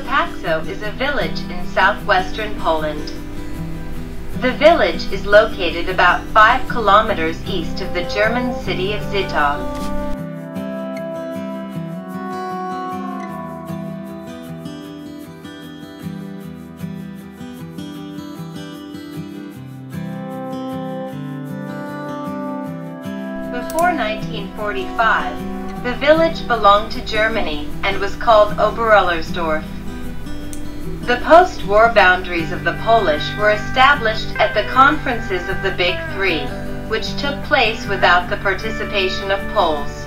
Kopaczów is a village in southwestern Poland. The village is located about 5 kilometers east of the German city of Zittau. Before 1945, the village belonged to Germany and was called Oberullersdorf. The post-war boundaries of the Polish were established at the conferences of the Big Three, which took place without the participation of Poles.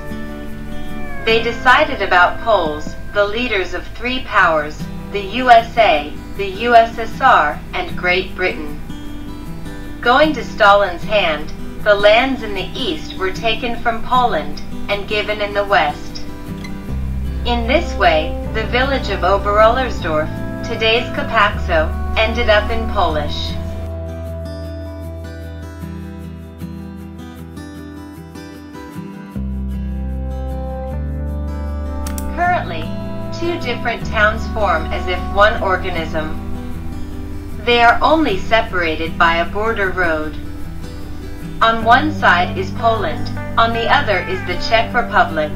They decided about Poles, the leaders of three powers, the USA, the USSR, and Great Britain. Going to Stalin's hand, the lands in the east were taken from Poland and given in the west. In this way, the village of Oberullersdorf, today's Kopaczów, ended up in Polish. Currently, two different towns form as if one organism. They are only separated by a border road. On one side is Poland, on the other is the Czech Republic.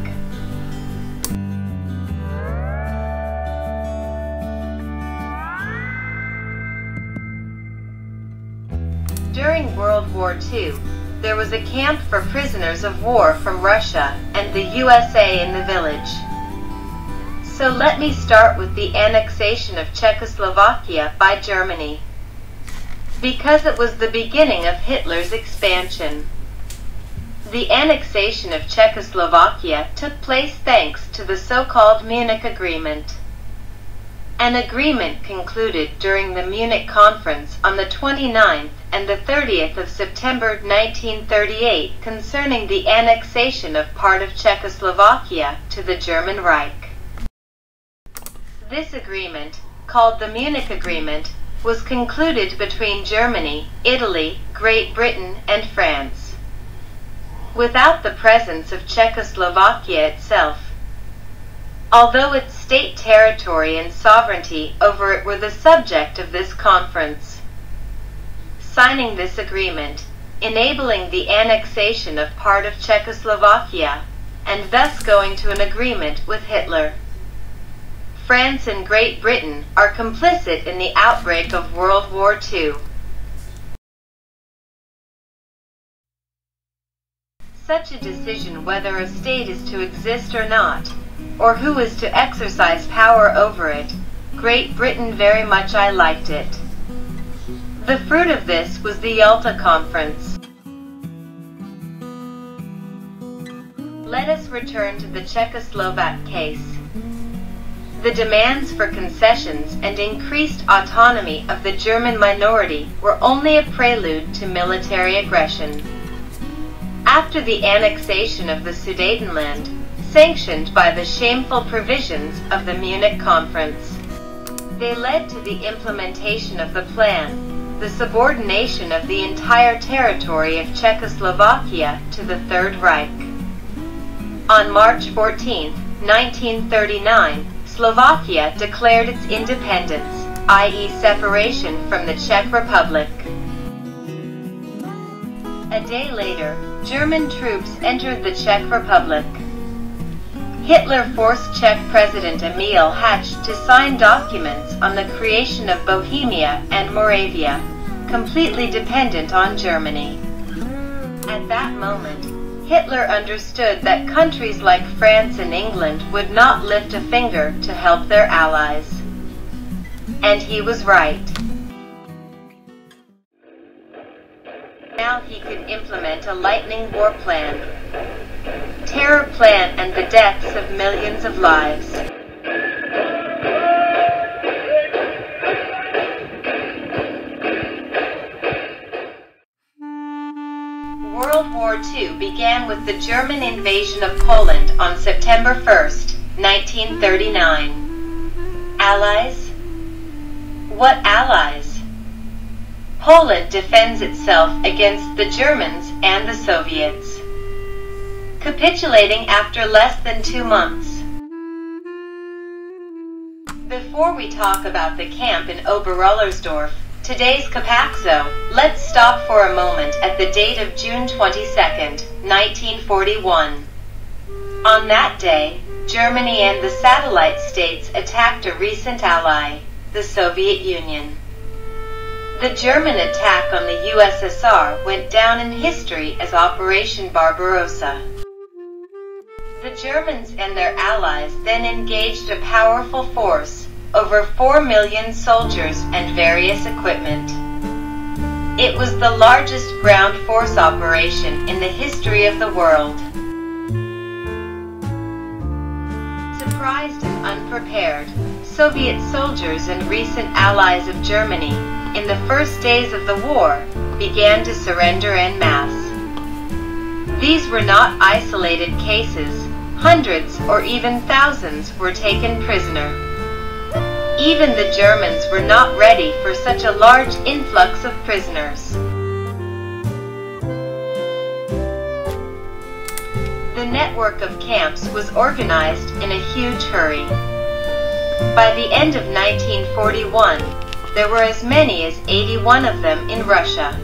During World War II, there was a camp for prisoners of war from Russia and the USA in the village. So let me start with the annexation of Czechoslovakia by Germany, because it was the beginning of Hitler's expansion. The annexation of Czechoslovakia took place thanks to the so-called Munich Agreement. An agreement concluded during the Munich Conference on the 29th and the 30th of September 1938 concerning the annexation of part of Czechoslovakia to the German Reich. This agreement, called the Munich Agreement, was concluded between Germany, Italy, Great Britain, and France. Without the presence of Czechoslovakia itself, although its state territory and sovereignty over it were the subject of this conference. Signing this agreement, enabling the annexation of part of Czechoslovakia, and thus going to an agreement with Hitler. France and Great Britain are complicit in the outbreak of World War II. Such a decision whether a state is to exist or not, or who is to exercise power over it, Great Britain very much I liked it. The fruit of this was the Yalta Conference. Let us return to the Czechoslovak case. The demands for concessions and increased autonomy of the German minority were only a prelude to military aggression. After the annexation of the Sudetenland, sanctioned by the shameful provisions of the Munich Conference, they led to the implementation of the plan, the subordination of the entire territory of Czechoslovakia to the Third Reich. On March 14, 1939, Slovakia declared its independence, i.e. separation from the Czech Republic. A day later, German troops entered the Czech Republic. Hitler forced Czech President Emil Hácha to sign documents on the creation of Bohemia and Moravia, completely dependent on Germany. At that moment, Hitler understood that countries like France and England would not lift a finger to help their allies. And he was right. Now he could implement a lightning war plan, terror plan, and the deaths of millions of lives. World War II began with the German invasion of Poland on September 1, 1939. Allies? What allies? Poland defends itself against the Germans and the Soviets, capitulating after less than 2 months. Before we talk about the camp in Oberullersdorf, today's Kopaczów, let's stop for a moment at the date of June 22nd, 1941. On that day, Germany and the satellite states attacked a recent ally, the Soviet Union. The German attack on the USSR went down in history as Operation Barbarossa. The Germans and their allies then engaged a powerful force, over 4 million soldiers and various equipment. It was the largest ground force operation in the history of the world. Surprised and unprepared, Soviet soldiers and recent allies of Germany, in the first days of the war, began to surrender en masse. These were not isolated cases. Hundreds or even thousands were taken prisoner. Even the Germans were not ready for such a large influx of prisoners. The network of camps was organized in a huge hurry. By the end of 1941, there were as many as 81 of them in Russia.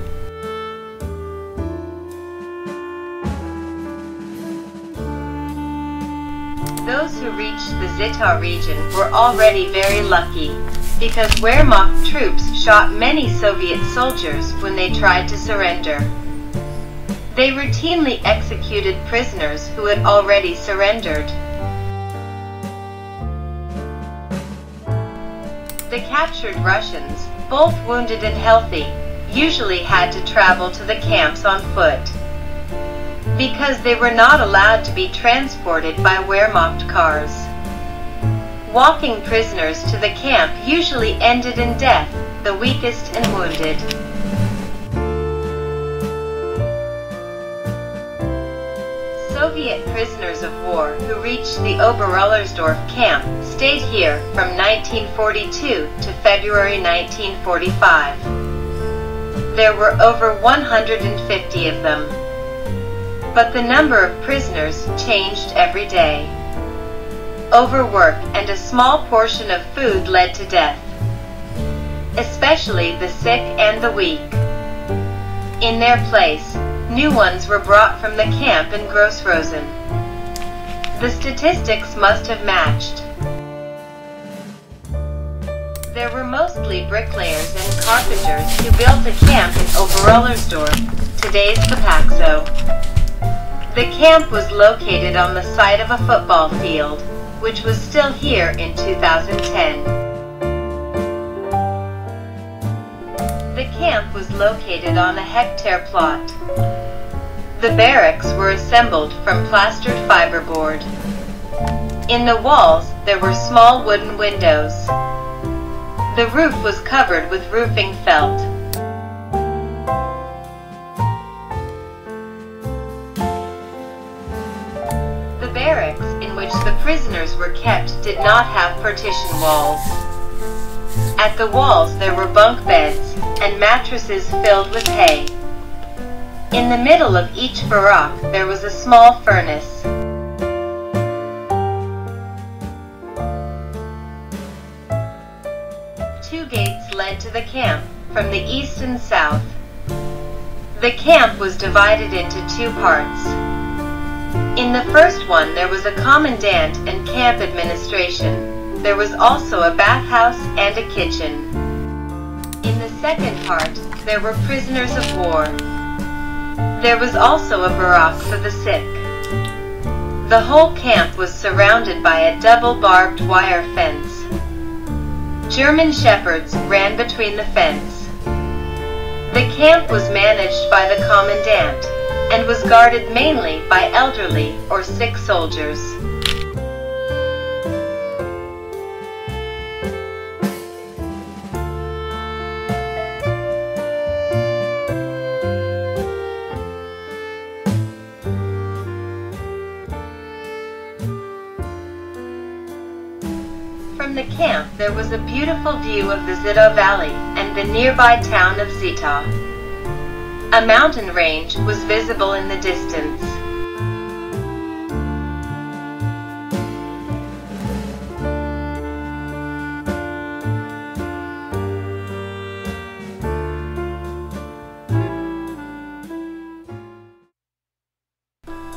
Those who reached the Zittau region were already very lucky, because Wehrmacht troops shot many Soviet soldiers when they tried to surrender. They routinely executed prisoners who had already surrendered. The captured Russians, both wounded and healthy, usually had to travel to the camps on foot, because they were not allowed to be transported by Wehrmacht cars. Walking prisoners to the camp usually ended in death, the weakest and wounded. Soviet prisoners of war who reached the Oberullersdorf camp stayed here from 1942 to February 1945. There were over 150 of them. But the number of prisoners changed every day. Overwork and a small portion of food led to death, especially the sick and the weak. In their place, new ones were brought from the camp in Grossrosen. The statistics must have matched. There were mostly bricklayers and carpenters who built a camp in Oberullersdorf, today's Kopaczów. The camp was located on the site of a football field, which was still here in 2010. The camp was located on a hectare plot. The barracks were assembled from plastered fiberboard. In the walls, there were small wooden windows. The roof was covered with roofing felt. The barracks in which the prisoners were kept did not have partition walls. At the walls there were bunk beds and mattresses filled with hay. In the middle of each barack there was a small furnace. Two gates led to the camp, from the east and south. The camp was divided into two parts. In the first one there was a commandant and camp administration. There was also a bathhouse and a kitchen. In the second part, there were prisoners of war. There was also a barack for the sick. The whole camp was surrounded by a double barbed wire fence. German shepherds ran between the fence. The camp was managed by the commandant, and was guarded mainly by elderly or sick soldiers. From the camp there was a beautiful view of the Zittau Valley and the nearby town of Zittau. A mountain range was visible in the distance.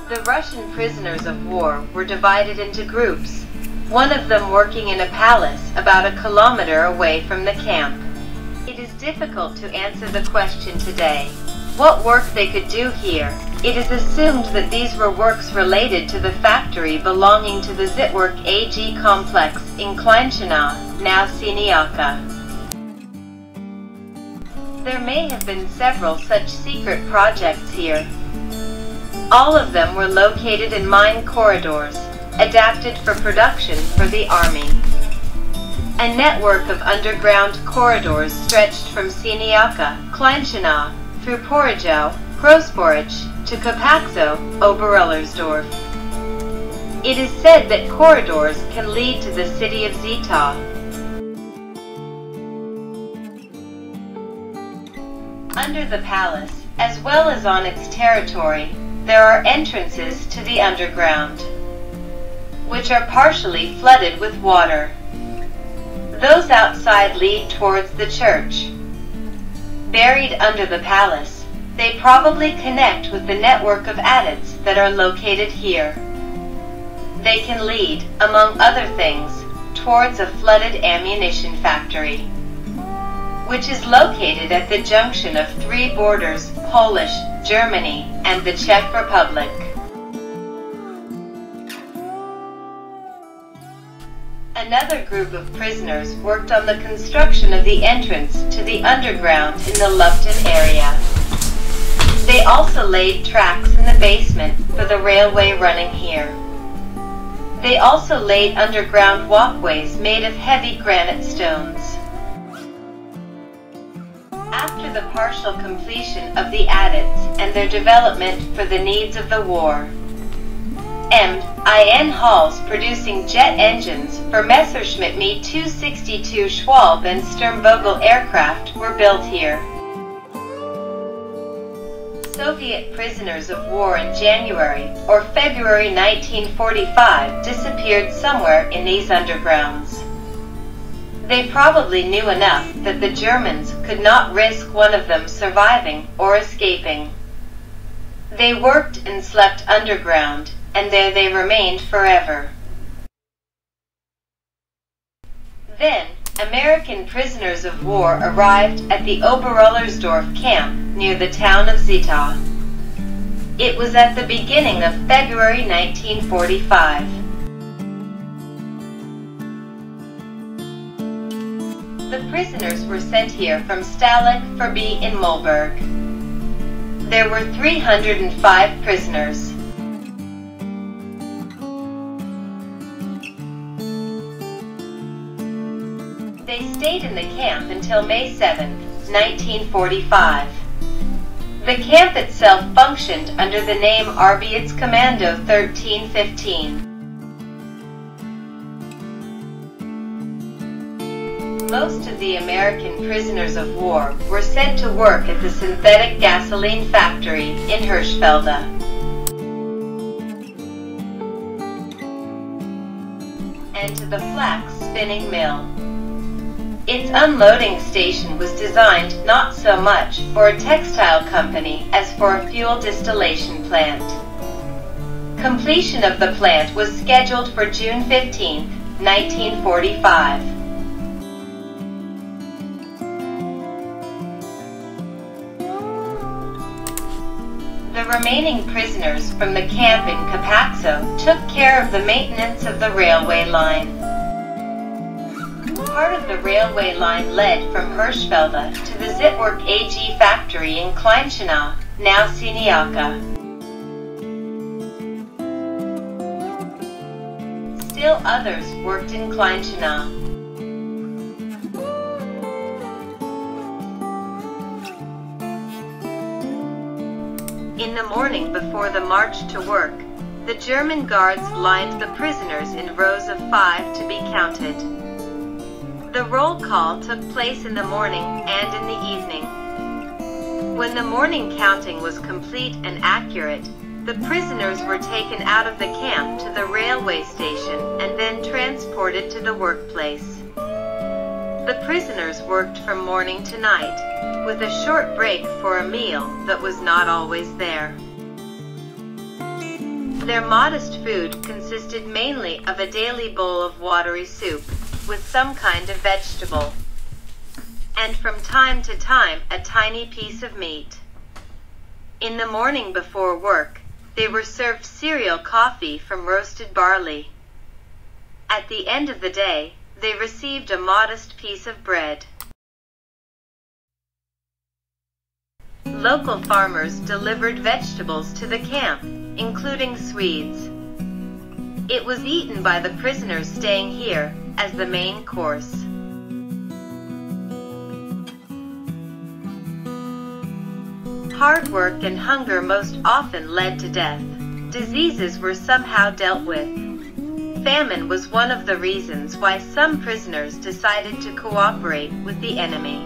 The Russian prisoners of war were divided into groups, one of them working in a palace about a kilometer away from the camp. It is difficult to answer the question today, what work they could do here. It is assumed that these were works related to the factory belonging to the Zitwerk AG complex in Kleinschenau, now Siniaka. There may have been several such secret projects here. All of them were located in mine corridors, adapted for production for the army. A network of underground corridors stretched from Siniaka, Kleinschenau, through Porojo, Großporach, to Kopaczów, Oberullersdorf. It is said that corridors can lead to the city of Zita. Under the palace, as well as on its territory, there are entrances to the underground, which are partially flooded with water. Those outside lead towards the church. Buried under the palace, they probably connect with the network of adits that are located here. They can lead, among other things, towards a flooded ammunition factory, which is located at the junction of three borders, Polish, Germany, and the Czech Republic. Another group of prisoners worked on the construction of the entrance to the underground in the Lupton area. They also laid tracks in the basement for the railway running here. They also laid underground walkways made of heavy granite stones. After the partial completion of the adits and their development for the needs of the war, M.I.N. halls producing jet engines for Messerschmitt Me 262 Schwalbe and Sturmvogel aircraft were built here. Soviet prisoners of war in January or February 1945 disappeared somewhere in these undergrounds. They probably knew enough that the Germans could not risk one of them surviving or escaping. They worked and slept underground, and there they remained forever. Then, American prisoners of war arrived at the Oberullersdorf camp near the town of Zita. It was at the beginning of February 1945. The prisoners were sent here from Stalag Forby in Mulberg. There were 305 prisoners. They stayed in the camp until May 7, 1945. The camp itself functioned under the name Arbeitskommando 1315. Most of the American prisoners of war were sent to work at the synthetic gasoline factory in Hirschfelde. And to the flax spinning mill. Its unloading station was designed not so much for a textile company as for a fuel distillation plant. Completion of the plant was scheduled for June 15, 1945. The remaining prisoners from the camp in Kopaczów took care of the maintenance of the railway line. Part of the railway line led from Hirschfelde to the Zitwerk AG factory in Kleinschenau, now Siniaka. Still others worked in Kleinschenau. In the morning before the march to work, the German guards lined the prisoners in rows of 5 to be counted. The roll call took place in the morning and in the evening. When the morning counting was complete and accurate, the prisoners were taken out of the camp to the railway station and then transported to the workplace. The prisoners worked from morning to night, with a short break for a meal that was not always there. Their modest food consisted mainly of a daily bowl of watery soup with some kind of vegetable, and from time to time a tiny piece of meat. In the morning before work, they were served cereal coffee from roasted barley. At the end of the day, they received a modest piece of bread. Local farmers delivered vegetables to the camp, including Swedes. It was eaten by the prisoners staying here as the main course. Hard work and hunger most often led to death. Diseases were somehow dealt with. Famine was one of the reasons why some prisoners decided to cooperate with the enemy.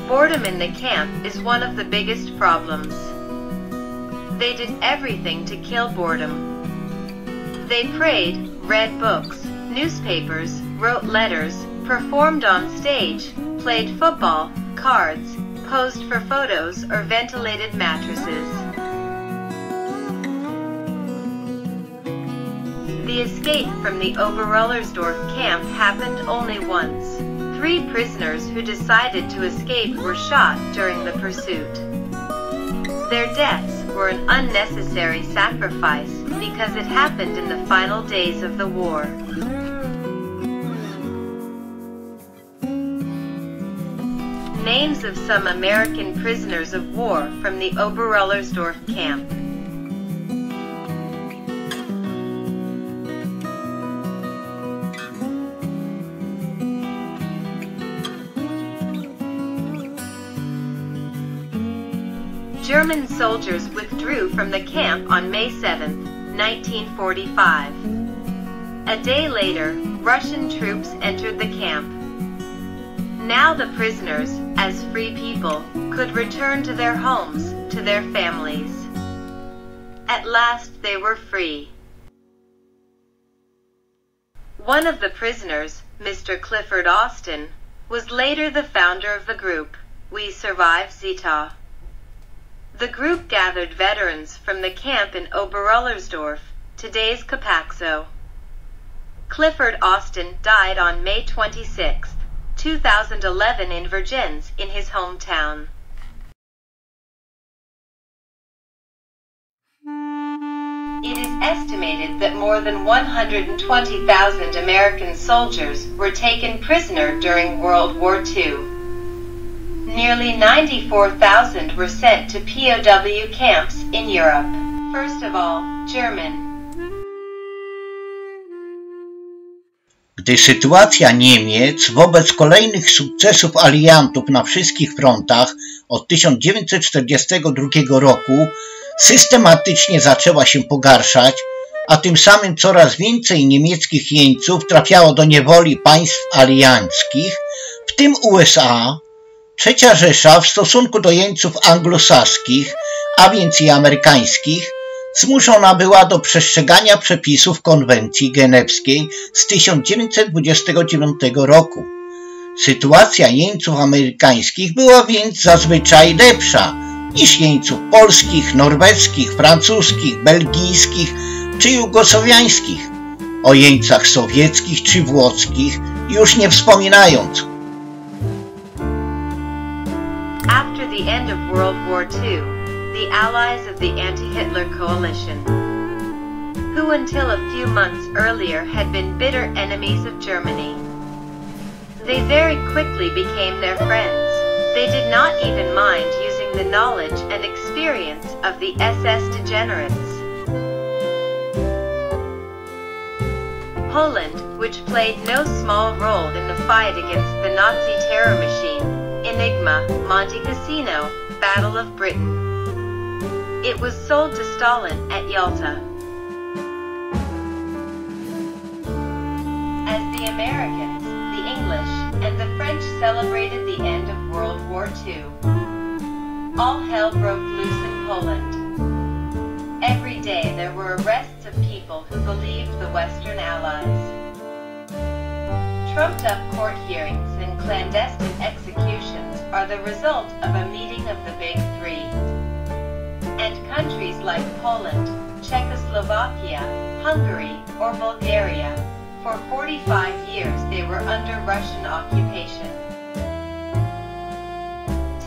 Boredom in the camp is one of the biggest problems. They did everything to kill boredom. They prayed, read books, newspapers, wrote letters, performed on stage, played football, cards, posed for photos or ventilated mattresses. The escape from the Oberullersdorf camp happened only once. 3 prisoners who decided to escape were shot during the pursuit. Their deaths were an unnecessary sacrifice because it happened in the final days of the war. Names of some American prisoners of war from the Oberullersdorf camp. German soldiers withdrew from the camp on May 7, 1945. A day later, Russian troops entered the camp. Now the prisoners, as free people, could return to their homes, to their families. At last they were free. One of the prisoners, Mr. Clifford Austin, was later the founder of the group, We Survive Zita. The group gathered veterans from the camp in Oberullersdorf, today's Kopaczów. Clifford Austin died on May 26, 2011 in Vergennes in his hometown. It is estimated that more than 120,000 American soldiers were taken prisoner during World War II. Nearly 94,000 were sent to POW camps in Europe. First of all, German. Gdy sytuacja Niemiec wobec kolejnych sukcesów aliantów na wszystkich frontach od 1942 roku systematycznie zaczęła się pogarszać, a tym samym coraz więcej niemieckich jeńców trafiało do niewoli państw alianckich, w tym USA, Trzecia Rzesza w stosunku do jeńców anglosaskich, a więc i amerykańskich, zmuszona była do przestrzegania przepisów konwencji genewskiej z 1929 roku. Sytuacja jeńców amerykańskich była więc zazwyczaj lepsza niż jeńców polskich, norweskich, francuskich, belgijskich czy jugosłowiańskich. O jeńcach sowieckich czy włoskich już nie wspominając. After the end of World War II, the allies of the anti-Hitler coalition, who until a few months earlier had been bitter enemies of Germany, they very quickly became their friends. They did not even mind using the knowledge and experience of the SS degenerates. Poland, which played no small role in the fight against the Nazi terror machine, Enigma, Monte Cassino, Battle of Britain. It was sold to Stalin at Yalta. As the Americans, the English, and the French celebrated the end of World War II, all hell broke loose in Poland. Every day there were arrests of people who believed the Western Allies. Trumped-up court hearings and clandestine executions are the result of a meeting of the Big Three. And countries like Poland, Czechoslovakia, Hungary, or Bulgaria, for 45 years they were under Russian occupation.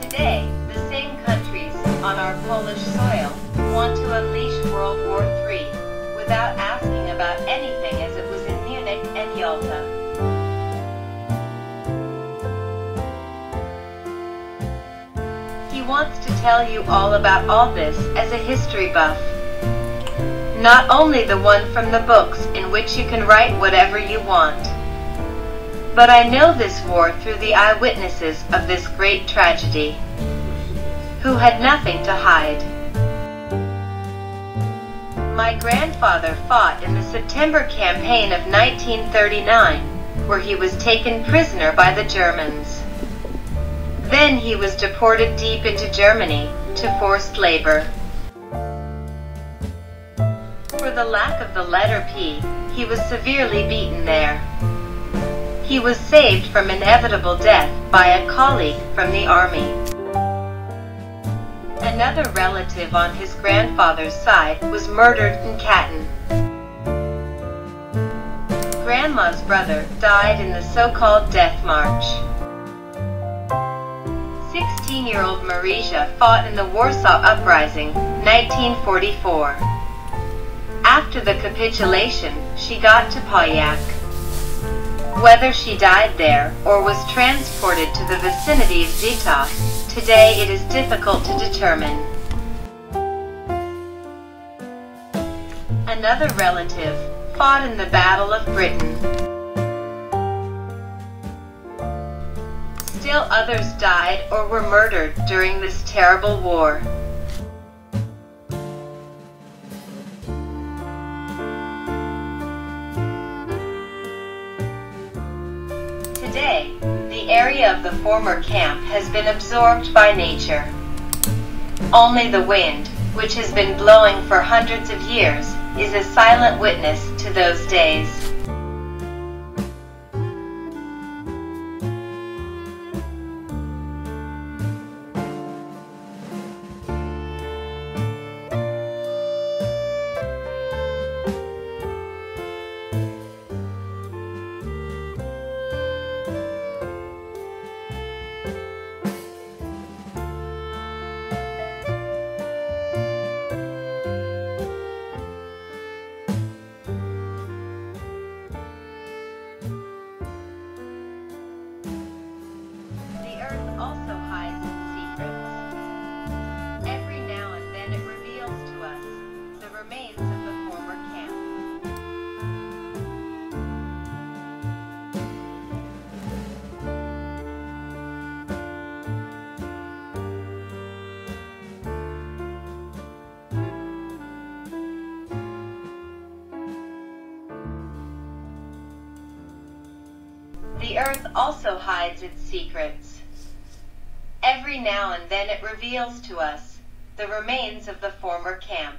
Today, the same countries on our Polish soil want to unleash World War III without asking about anything as it was in Munich and Yalta. He wants to tell you all about all this as a history buff. Not only the one from the books in which you can write whatever you want. But I know this war through the eyewitnesses of this great tragedy, who had nothing to hide. My grandfather fought in the September campaign of 1939, where he was taken prisoner by the Germans. Then he was deported deep into Germany to forced labor. For the lack of the letter P, he was severely beaten there. He was saved from inevitable death by a colleague from the army. Another relative on his grandfather's side was murdered in Katyn. Grandma's brother died in the so-called Death March. 16-year-old Marysia fought in the Warsaw Uprising, 1944. After the capitulation, she got to Polyak. Whether she died there or was transported to the vicinity of Zitov, today it is difficult to determine. Another relative fought in the Battle of Britain. Still others died or were murdered during this terrible war. Today, the area of the former camp has been absorbed by nature. Only the wind, which has been blowing for hundreds of years, is a silent witness to those days. Also hides its secrets. Every now and then it reveals to us the remains of the former camp. The earth also hides its secrets. Every now and then it reveals to us the remains of the former camp.